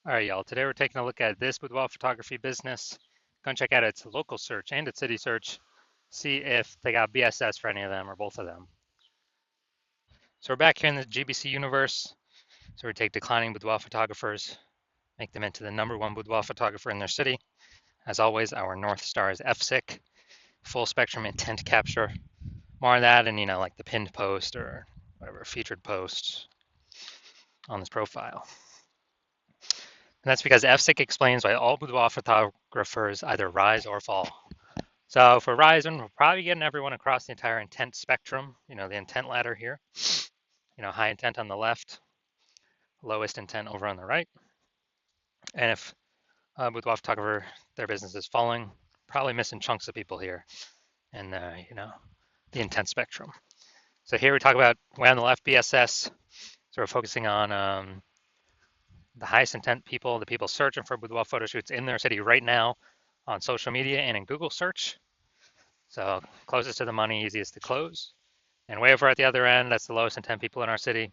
All right, y'all. Today we're taking a look at this boudoir photography business. Go and check out its local search and its city search. See if they got BSS for any of them or both of them. So we're back here in the GBC universe. So we take declining boudoir photographers, make them into the #1 boudoir photographer in their city. As always, our North Star is FSIC, full spectrum intent capture. More of that and, like the pinned post or whatever, featured post on this profile. And that's because FSIC explains why all boudoir photographers either rise or fall. So for rising, we're probably getting everyone across the entire intent spectrum, the intent ladder here. High intent on the left, lowest intent over on the right. And if boudoir photographer, their business is falling, probably missing chunks of people here in the intent spectrum. So here we talk about way on the left, BSS. So we're focusing on the highest intent people, the people searching for boudoir photo shoots in their city right now on social media and in Google search. So closest to the money, easiest to close. And way over at the other end, that's the lowest intent people in our city.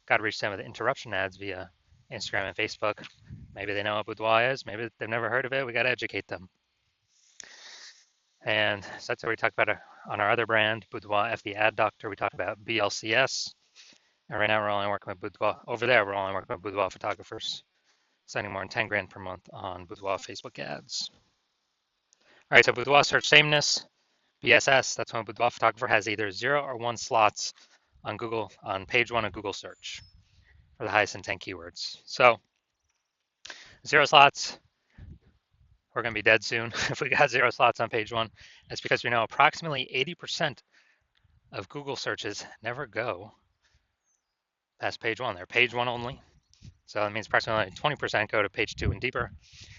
Got to reach them with interruption ads via Instagram and Facebook. Maybe they know what boudoir is. Maybe they've never heard of it. We got to educate them. And so that's what we talk about on our other brand, Boudoir FD Ad Doctor. We talk about BLCS. And right now we're only working with boudoir. Over there, we're only working with boudoir photographers, spending more than 10 grand per month on boudoir Facebook ads. All right, so boudoir search sameness. BSS, that's when a boudoir photographer has either 0 or 1 slots on Google, on page 1 of Google search for the highest intent keywords. So 0 slots, we're going to be dead soon if we got 0 slots on page 1. That's because we know approximately 80% of Google searches never go past page 1. They're page 1 only. So that means approximately 20% go to page 2 and deeper.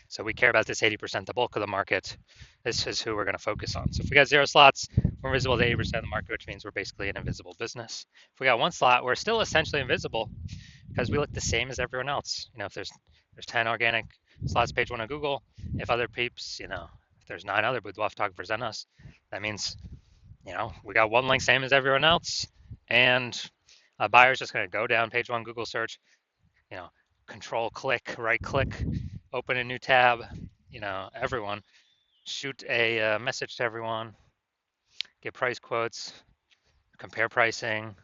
So we care about this 80%, the bulk of the market. This is who we're going to focus on. So if we got 0 slots, we're visible to 80% of the market, which means we're basically an invisible business. If we got 1 slot, we're still essentially invisible because we look the same as everyone else. If there's 10 organic slots page 1 on Google, if other peeps, if there's 9 other boudoir photographers than us, that means, we got 1 link same as everyone else, and a buyer's just going to go down page 1 Google search, control click, right click, open a new tab, everyone, shoot a message to everyone, get price quotes, compare pricing,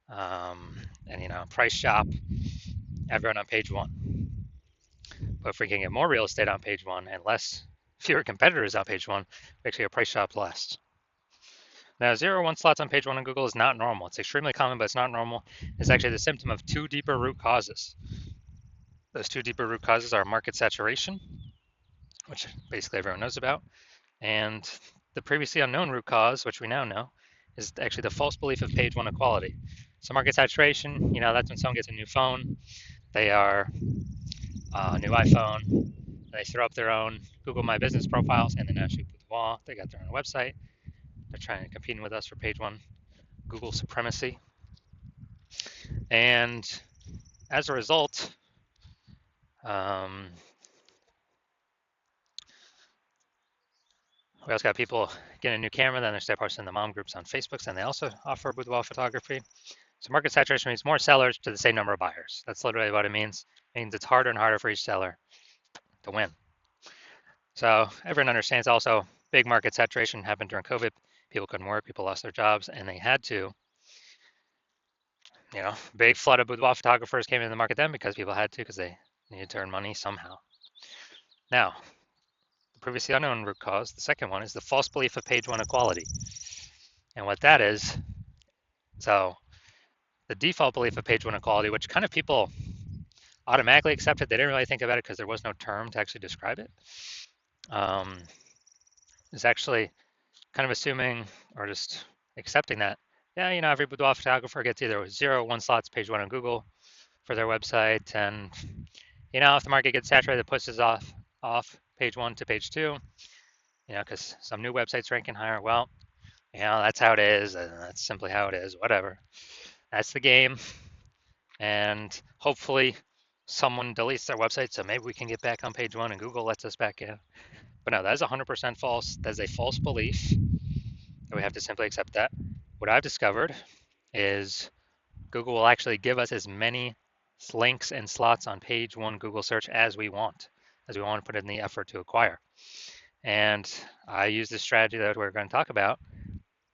and price shop, everyone on page 1. But if we can get more real estate on page 1 and fewer competitors on page 1, we actually get price shop less. Now, 0 or 1 slots on page 1 on Google is not normal. It's extremely common, but it's not normal. It's actually the symptom of 2 deeper root causes. Those 2 deeper root causes are market saturation, which basically everyone knows about, and the previously unknown root cause, which we now know, is actually the false belief of page 1 equality. So market saturation, that's when someone gets a new phone, they are a new iPhone, they throw up their own Google My Business profiles, and then actually boudoir, they got their own website. They're trying to compete with us for page 1 Google supremacy. And as a result, we also got people getting a new camera, then they start posting the mom groups on Facebook, and they also offer boudoir photography. So market saturation means more sellers to the same number of buyers. That's literally what it means. It means it's harder and harder for each seller to win. So everyone understands also big market saturation happened during COVID. People couldn't work, people lost their jobs, and they had to, big flood of boudoir photographers came into the market then because people had to, because they needed to earn money somehow. Now, the previously unknown root cause, the second one, is the false belief of page 1 equality. And what that is, so the default belief of page 1 equality, which kind of people automatically accepted, they didn't really think about it because there was no term to actually describe it, is actually kind of assuming or just accepting that, every boudoir photographer gets either 0 or 1 slots page 1 on Google for their website, and if the market gets saturated, it pushes off page 1 to page 2, because some new websites ranking higher. Well, that's how it is, and that's simply how it is. Whatever, that's the game, and hopefully someone deletes their website, so maybe we can get back on page 1 and Google lets us back in. But no, that is 100% false. That is a false belief, and we have to simply accept that. What I've discovered is Google will actually give us as many links and slots on page one Google search as we want to put in the effort to acquire. And I use this strategy that we're going to talk about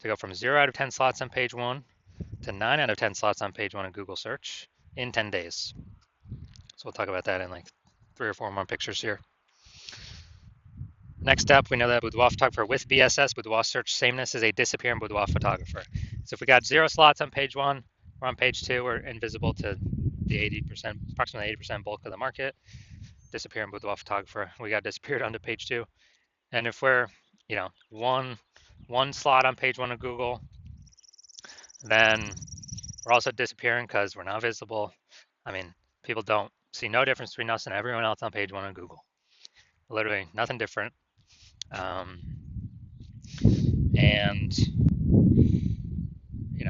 to go from 0 out of 10 slots on page one to 9 out of 10 slots on page one in Google search in 10 days. So we'll talk about that in like 3 or 4 more pictures here. Next up, we know that Boudoir photographer with BSS, Boudoir search sameness, is a disappearing Boudoir photographer. So if we got 0 slots on page one, we're on page two, we're invisible to the 80%, approximately 80% bulk of the market. Disappearing Boudoir photographer, we got disappeared onto page two. And if we're, one slot on page one of Google, then we're also disappearing because we're not visible. I mean, people don't see no difference between us and everyone else on page one of Google. Literally nothing different. And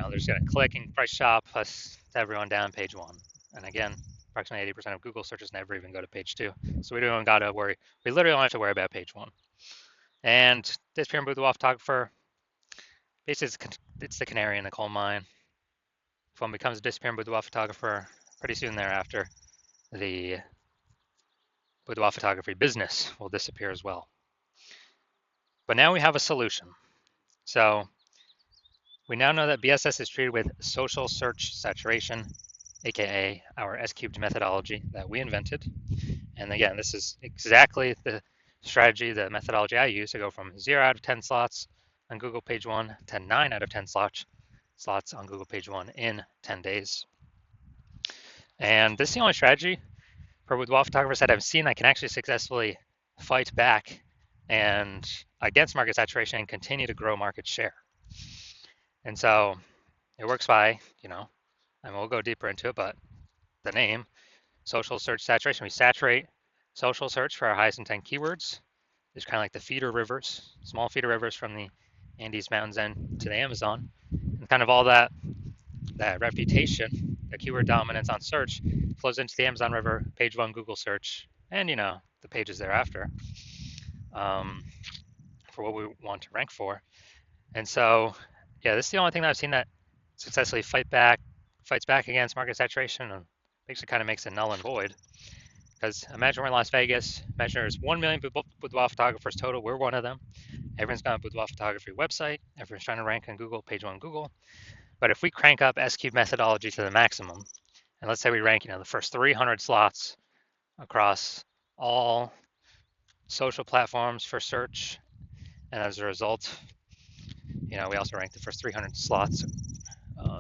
there's going to clicking price shop plus everyone down page one. And again, approximately 80% of Google searches never even go to page two. So we don't got to worry. We literally don't have to worry about page one. And disappearing Boudoir photographer, basically it's the canary in the coal mine. If one becomes a disappearing Boudoir photographer, pretty soon thereafter, the boudoir photography business will disappear as well. But now we have a solution. So we now know that BSS is treated with social search saturation, aka our S-cubed methodology that we invented. And again, this is exactly the strategy, the methodology I use to go from 0 out of 10 slots on Google page one to 9 out of 10 slots on Google page one in 10 days. And this is the only strategy for boudoir photographers that I've seen that can actually successfully fight back and against market saturation and continue to grow market share. And so it works by, and we'll go deeper into it, but the name, social search saturation. We saturate social search for our highest intent keywords. There's kind of like the feeder rivers, small feeder rivers from the Andes Mountains and to the Amazon. And kind of all that reputation, the keyword dominance on search flows into the Amazon River, page one Google search, and the pages thereafter for what we want to rank for. And so, yeah, this is the only thing that I've seen that successfully fights back against market saturation and basically kind of makes it null and void. Because imagine we're in Las Vegas, imagine there's 1 million boudoir photographers total, we're one of them. Everyone's got a boudoir photography website, everyone's trying to rank on Google, page one Google. But if we crank up S-cube methodology to the maximum, and let's say we rank, the first 300 slots across all social platforms for search, and as a result, we also rank the first 300 slots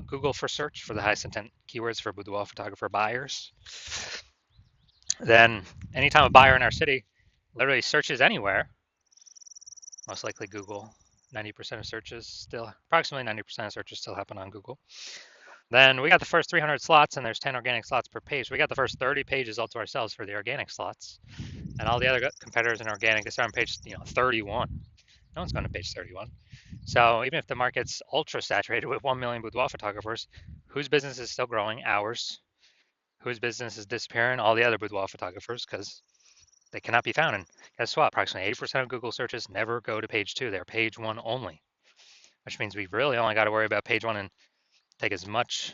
Google for search for the highest intent keywords for boudoir photographer buyers. Then anytime a buyer in our city literally searches anywhere, most likely Google, 90% of searches still, approximately 90% of searches still happen on Google. Then we got the first 300 slots and there's 10 organic slots per page. We got the first 30 pages all to ourselves for the organic slots. And all the other competitors in organic, they start on page 31. No one's going to page 31. So even if the market's ultra saturated with 1 million boudoir photographers, whose business is still growing? Ours. Whose business is disappearing? All the other boudoir photographers, because they cannot be found. And guess what? Approximately 80% of Google searches never go to page two. They're page one only, which means we really only got to worry about page one and take as much,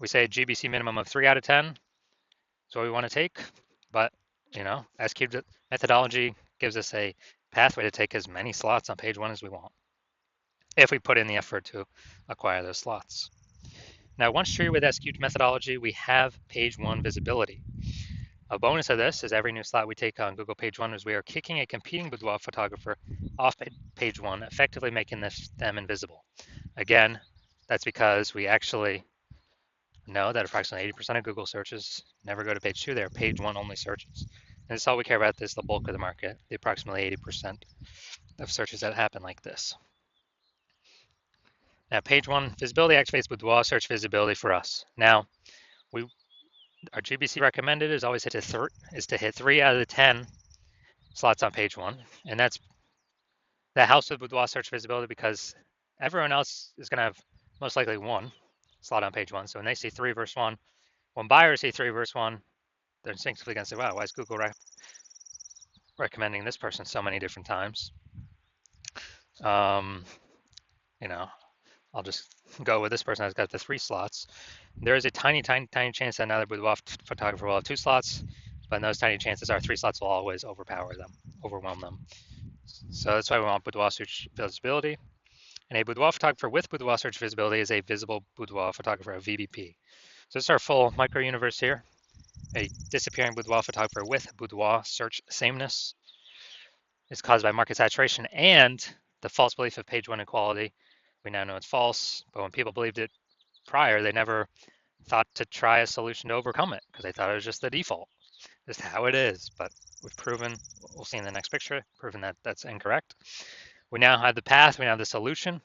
we say GBC minimum of 3 out of 10 is what we want to take. But, S-cubed methodology gives us a pathway to take as many slots on page one as we want, if we put in the effort to acquire those slots. Now, once treated with S-cubed methodology, we have page one visibility. A bonus of this is every new slot we take on Google page one is we are kicking a competing boudoir photographer off page one, effectively making them invisible. Again, that's because we actually know that approximately 80% of Google searches never go to page two. They're page one only searches. And that's all we care about. This is the bulk of the market, the approximately 80% of searches that happen like this. Now, page one visibility activates boudoir search visibility for us. Now, our GBC recommended is always to hit 3 out of the 10 slots on page one, and that helps with boudoir search visibility because everyone else is going to have most likely one slot on page one. So when they see 3 versus 1, when buyers see 3 versus 1, they're instinctively going to say, wow, why is Google recommending this person so many different times? I'll just go with this person has got the 3 slots. There is a tiny, tiny, tiny chance that another boudoir photographer will have 2 slots, but those tiny chances are 3 slots will always overwhelm them. So that's why we want boudoir search visibility. And a boudoir photographer with boudoir search visibility is a visible boudoir photographer, a VBP. So this is our full micro universe here. A disappearing boudoir photographer with boudoir search sameness is caused by market saturation and the false belief of page 1 equality. We now know it's false, but when people believed it prior, they never thought to try a solution to overcome it because they thought it was just the default, just how it is. But we've proven, we'll see in the next picture, proven that that's incorrect. We now have the path, we now have the solution,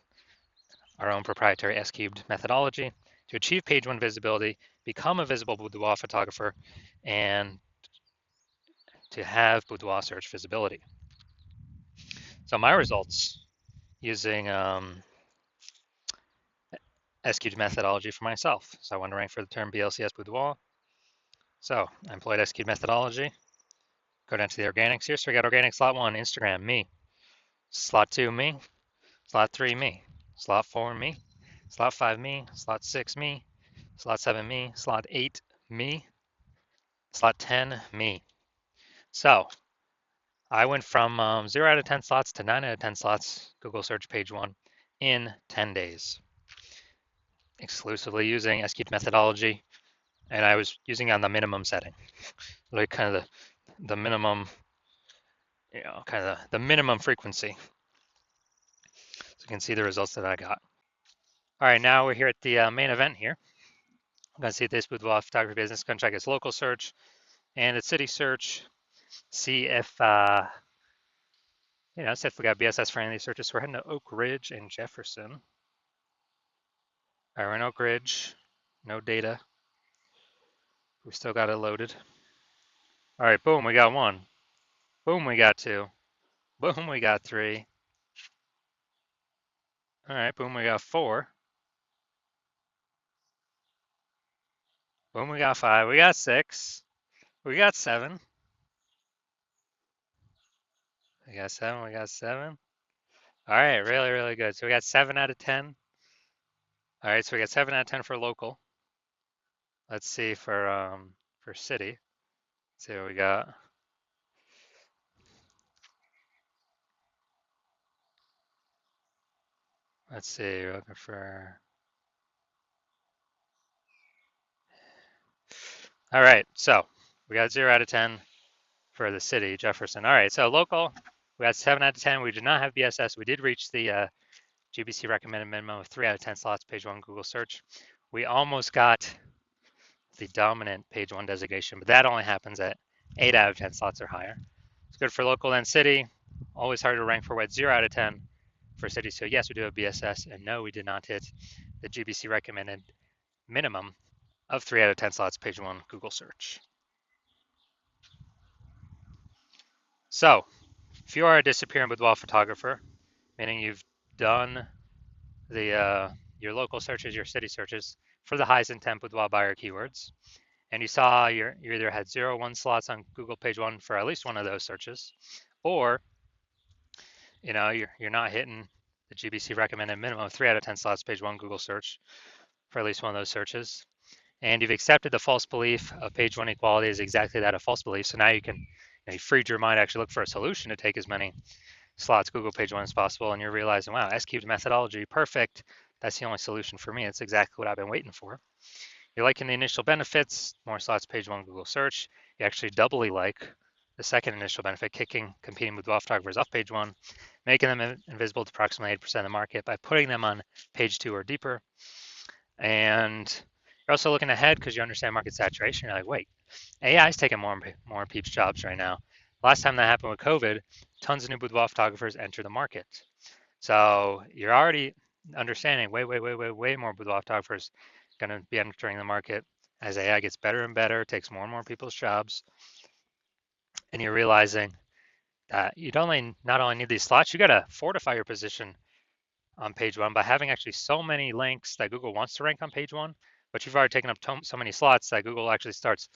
our own proprietary S-cubed methodology to achieve page 1 visibility, become a visible boudoir photographer, and to have boudoir search visibility. So my results using S-cubed methodology for myself. So I want to rank for the term BLCS boudoir. So I employed S-cubed methodology. Go down to the organics here. So we got organic slot 1, Instagram, me. Slot 2, me. Slot 3, me. Slot 4, me. Slot 5, me. Slot 6, me. Slot 7, me. Slot 8, me. Slot 10, me. So I went from 0 out of 10 slots to 9 out of 10 slots, Google search page 1, in 10 days, exclusively using S-cubed methodology. And I was using on the minimum setting, like kind of the minimum, kind of the minimum frequency. So you can see the results that I got. All right, now we're here at the main event here. I'm going to see this boudoir photography business. Going to check its local search and its city search. See if, see if we got BSS for any of these searches. So we're heading to Oak Ridge and Jefferson. All right, we're in Oak Ridge. No data. We still got it loaded. All right, boom, we got 1. Boom, we got 2. Boom, we got 3. All right, boom, we got 4. Boom, we got 5. We got 6. We got 7. We got 7. We got 7. All right, really, really good. So we got 7 out of 10. All right, so we got 7 out of 10 for local. Let's see for city. Let's see what we got. Let's see, we're looking for. All right, so we got 0 out of 10 for the city, Jefferson. All right, so local, we got 7 out of 10. We did not have BSS. We did reach the GBC recommended minimum of 3 out of 10 slots, page 1 Google search. We almost got the dominant page 1 designation, but that only happens at 8 out of 10 slots or higher. It's good for local and city. Always hard to rank for what 0 out of 10 for city. So yes, we do have BSS, and no, we did not hit the GBC recommended minimum of 3 out of 10 slots, page 1 Google search. So if you are a disappearing boudoir photographer, meaning you've done the your local searches, your city searches for the highest intent boudoir buyer keywords, and you saw you either had 0 1 slots on Google page 1 for at least one of those searches, or you're not hitting the GBC recommended minimum of 3 out of 10 slots, page 1 Google search for at least one of those searches, and you've accepted the false belief of page 1 equality is exactly that, a false belief. So now you can, you freed your mind to actually look for a solution to take as many slots Google page 1 as possible, and you're realizing, wow, S-cubed methodology, perfect. That's the only solution for me. It's exactly what I've been waiting for. You're liking the initial benefits, more slots page 1 Google search. You actually doubly like the second initial benefit, kicking competing boudoir photographers off page 1, making them invisible to approximately 8% of the market by putting them on page 2 or deeper. And you're also looking ahead because you understand market saturation. You're like, wait, AI is taking more people's jobs right now. Last time that happened with COVID, tons of new boudoir photographers enter the market. So you're already understanding way more boudoir photographers going to be entering the market as AI gets better and better, takes more and more people's jobs. And you're realizing that you not only need these slots, you got to fortify your position on page 1 by having actually so many links that Google wants to rank on page 1, but you've already taken up so many slots that Google actually starts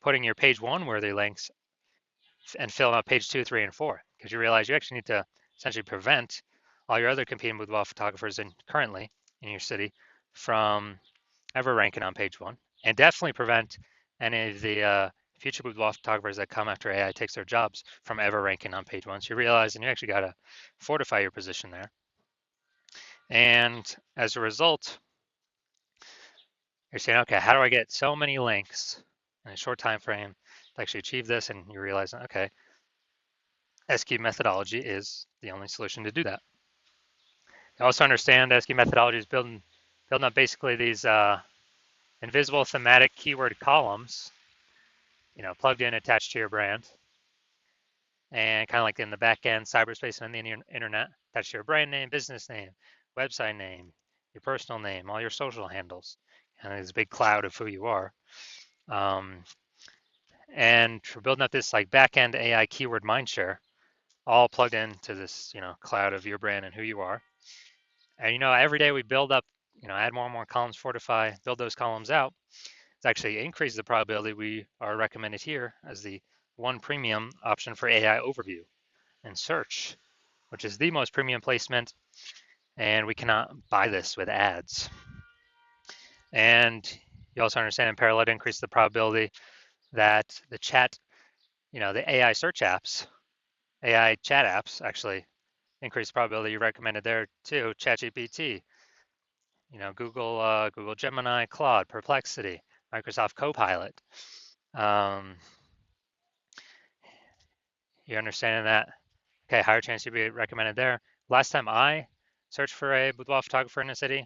putting your page 1 worthy links and filling out page 2, 3, and 4, because you realize you actually need to essentially prevent all your other competing boudoir photographers currently in your city from ever ranking on page one, and definitely prevent any of the future boudoir photographers that come after AI takes their jobs from ever ranking on page one. So you realize, and you actually got to fortify your position there. And as a result, you're saying, okay, how do I get so many links in a short time frame to actually achieve this? And you realize, okay, SQ methodology is the only solution to do that. You also understand SQ methodology is building up basically these invisible thematic keyword columns, plugged in, attached to your brand, and kind of like in the back end, cyberspace and on the internet, attached to your brand name, business name, website name, your personal name, all your social handles, and there's a big cloud of who you are. And we're building up this like back end AI keyword mindshare, all plugged into this, cloud of your brand and who you are. And every day we build up, add more and more columns, fortify, build those columns out. It's actually increases the probability we are recommended here as the one premium option for AI overview and search, which is the most premium placement, and we cannot buy this with ads. And you also understand in parallel to increase the probability that the chat, the AI search apps, AI chat apps actually increase the probability you recommended there too. ChatGPT, Google Gemini, Claude, Perplexity, Microsoft Copilot. You understand that? Okay, higher chance to be recommended there. Last time I searched for a boudoir photographer in a city,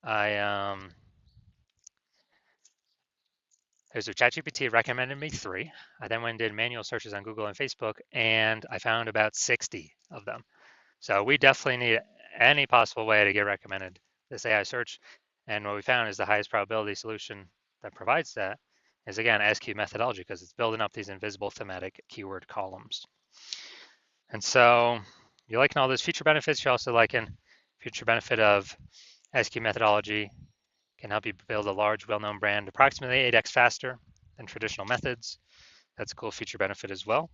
there's a ChatGPT recommended me 3. I then went and did manual searches on Google and Facebook, and I found about 60 of them. So we definitely need any possible way to get recommended this AI search. And what we found is the highest probability solution that provides that is, again, SQ methodology, because it's building up these invisible thematic keyword columns. And so you're liking all those feature benefits. You're also liking future benefit of SQ methodology can help you build a large, well-known brand approximately 8x faster than traditional methods. That's a cool feature benefit as well.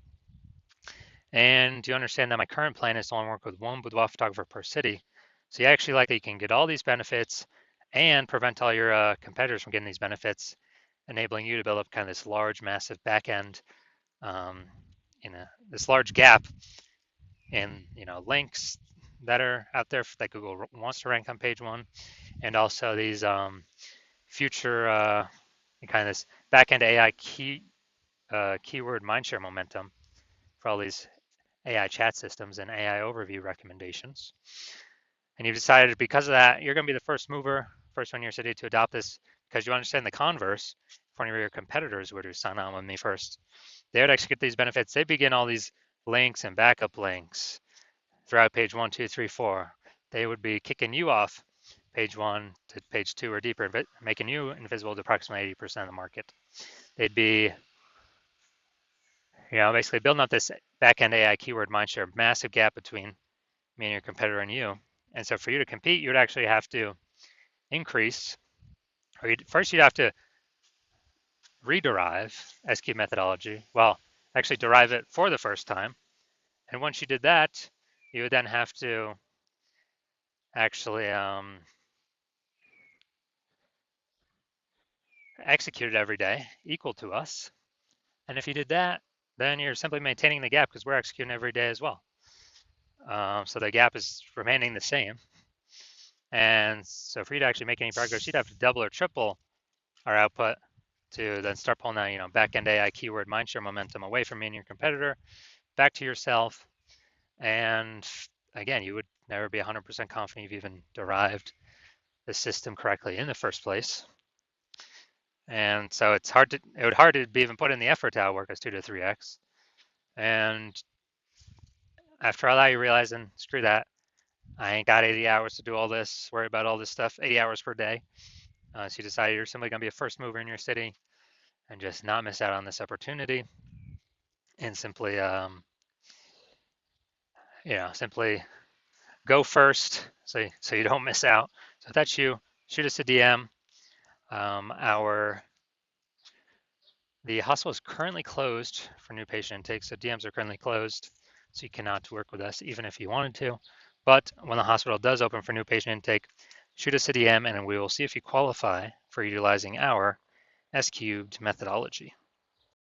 And you understand that my current plan is to only work with one boudoir photographer per city. So you actually like that you can get all these benefits and prevent all your competitors from getting these benefits, enabling you to build up kind of this large, massive back end, this large gap in links that are out there that Google wants to rank on page one, and also these future kind of this back-end AI keyword mindshare momentum for all these AI chat systems and AI overview recommendations. And you've decided because of that, you're going to be the first mover, first one in your city to adopt this, because you understand the converse. If one of your competitors were to sign on with me first, they would actually get these benefits. They begin all these links and backup links throughout page 1, 2, 3, 4. They would be kicking you off page 1 to page 2 or deeper, making you invisible to approximately 80% of the market. They'd be, basically building up this back-end AI keyword mindshare, massive gap between me and your competitor and you. And so for you to compete, you would actually have to increase, or first you'd have to rederive SQ methodology. Well, actually derive it for the first time. And once you did that, you would then have to actually execute it every day, equal to us. And if you did that, then you're simply maintaining the gap because we're executing every day as well. So the gap is remaining the same. And so for you to actually make any progress, you'd have to double or triple our output to then start pulling that, back-end AI keyword mindshare momentum away from me and your competitor, back to yourself. And again, you would never be 100% confident you've even derived the system correctly in the first place. And so it would hard to be even put in the effort to outwork us 2 to 3x. And after all that, you realize, and screw that, I ain't got 80 hours to do all this, worry about all this stuff, 80 hours per day. So you decide you're simply going to be a first mover in your city and just not miss out on this opportunity, and simply, simply go first so you don't miss out. So if that's you, shoot us a DM. The hospital is currently closed for new patient intake, so DMs are currently closed, so you cannot work with us even if you wanted to. But when the hospital does open for new patient intake, shoot us a DM and we will see if you qualify for utilizing our S cubed methodology.